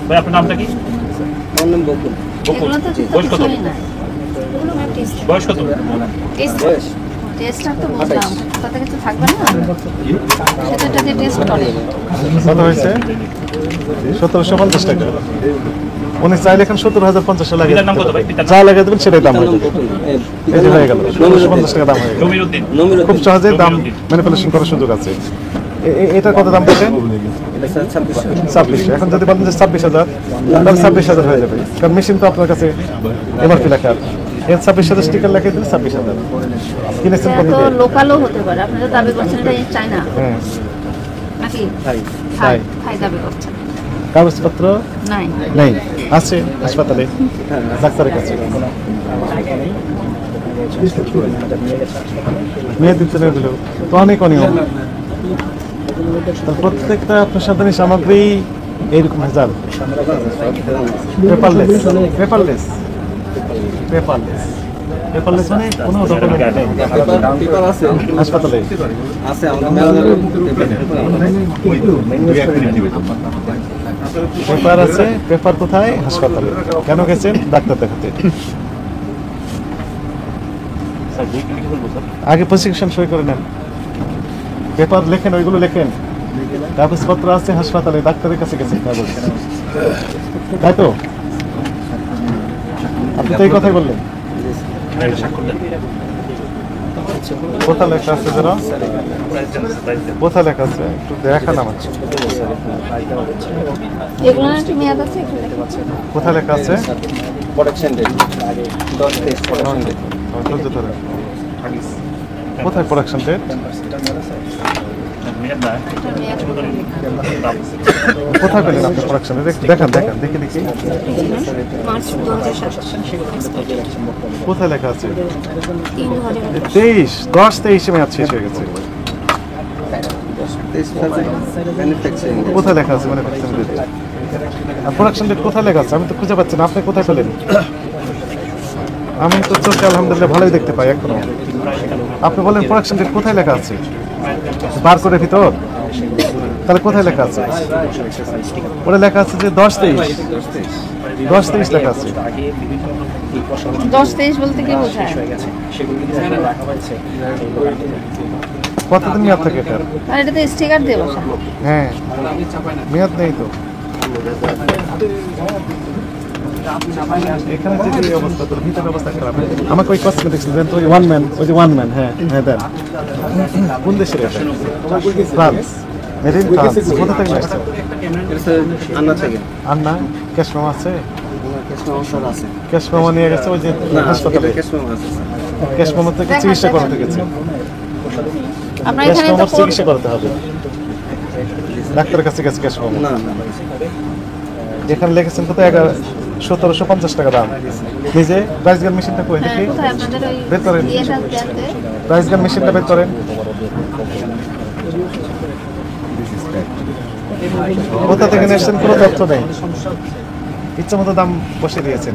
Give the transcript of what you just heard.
ভাই আপনার নামটা কি? আমার নাম বকুল। বকুল। বয়স কত? বয়স কত? টেস্টটা তো বললাম তাতে কিছু থাকবে না সেটা দিয়ে টেস্ট করে কত হয়েছে? 1750 টাকা। উনি চাইলে এখন 17,050 লাগে। নাম কত ভাই? যা লাগে দেবেন সেটাই দাম হয়ে যাবে। এই যে হয়ে গেল 1750 টাকা দাম হয়ে গেল। নমিরউদ্দিন। খুব সহজে দাম ম্যানিপুলেশন করার সুযোগ আছে। এটা কত দাম বলছেন? 26। এখন যদি বলেন যে 26,000 তাহলে 26,000 হয়ে যাবে, কারণ মেশিন তো আপনার কাছে এমআরপি লেখা। এর 26,000 স্টিকার লেখা দিলে 26,000 কিনেছেন কত তো দিয়ে? লোকালও হতে পারে, আপনারা দাবি করছেন এটা চায়না হ্যাঁ নাকি তাই তাই দাবি করছেন? কাগজপত্র নাই নেই, আছে হাসপাতালে ডাক্তারের কাছে। মেয়ে দিতে না দিলেও তো অনেক অনিয়ম। প্রত্যেকটা প্রসাধনী সামগ্রী এইরকম ভেজাল। পেপারলেস পেপারলেস পেপারলেস পেপারলেস মানে কোনো ডকুমেন্ট নেই হাসপাতালে। আছে আমাদের মেলাদের পেপার আছে, পেপার কোথায়? হাসপাতালে। কেন গেছেন? ডাক্তার দেখাতে। আগে প্রেসক্রিপশন সই করে নেন, পেপার লেখেন, ওইগুলো লেখেন। কাগজপত্র আছে হাসপাতালে, ডাক্তারের কাছে গেছেন কাগজ, তাই তো? আপনি তো এই কথাই বললেন। কোথায় লেখা আছে যেন? কোথায় লেখা আছে একটু দেখান আমার। এগুলো একটু মেয়াদ আছে একটু লেখা আছে। কোথায় লেখা আছে? Production date 10 production date. ধৈর্য ধরে। কোথায় প্রোডাকশন ডেট? কোথায় পেলেন আপনি প্রোডাকশন ডেট? দেখান দেখান, দেখি দেখি মার্চ 2027 কোথায় লেখা আছে? 3 10-23 মেয়াদ শেষ হয়ে গেছে। ম্যানুফ্যাকচারিং কোথায় লেখা আছে? মানে প্রোডাকশন ডেট কোথায় লেখা আছে? আমি তো খুঁজে পাচ্ছি না। আপনি কোথায় পেলেন? আমি তো চোখে আলহামদুলিল্লাহ ভালোই দেখতে পাই এখনো। আপনি বলেন প্রোডাকশন ডেট কোথায় লেখা আছে? বারকোডের ভিতর? তাহলে কোথায় লেখা আছে? ওটা লেখা আছে যে 10-23 লেখা আছে। 10-23 বলতে কি বোঝায়? কতদিন মেয়াদ থাকে এটার? আর এটাতে স্টিকার দিয়ে বসা। হ্যাঁ, মেয়াদ নেই তো। এখানে যে অবস্থা, তোর ভিতরের অবস্থা খারাপ। আমাকে ওই কসমেটিক্স দেন তো, ওই ওয়ান ম্যান। হ্যাঁ হ্যাঁ দেন। কোন দেশের এটা? ফ্রান্স। Made in France. কোথা থেকে আসছে? আন্না থেকে। আন্না ক্যাশ মেমো আছে? আছে ক্যাশ মেমো নিয়ে গেছে ওই যে হাসপাতালে। ক্যাশ মেমো থেকে চিকিৎসা করাতে গেছে। আপনারা ক্যাশ এখানে তো মেমোর চিকিৎসা করাতে হবে, ডাক্তারের কাছে গেছে ক্যাশ মেমো। না না এখানে লিখেছেন কত? 1750 টাকা দাম। নিজে প্রাইস গান মেশিনটা কই দেখি? কোথায় আপনাদের ওই বের করেন, ইয়েটা দেনতে প্রাইস গান মেশিনটা বের করেন। কোথা থেকে নিয়েছেন কোনো তথ্য নেই, ইচ্ছা মতো দাম বসে দিয়েছেন।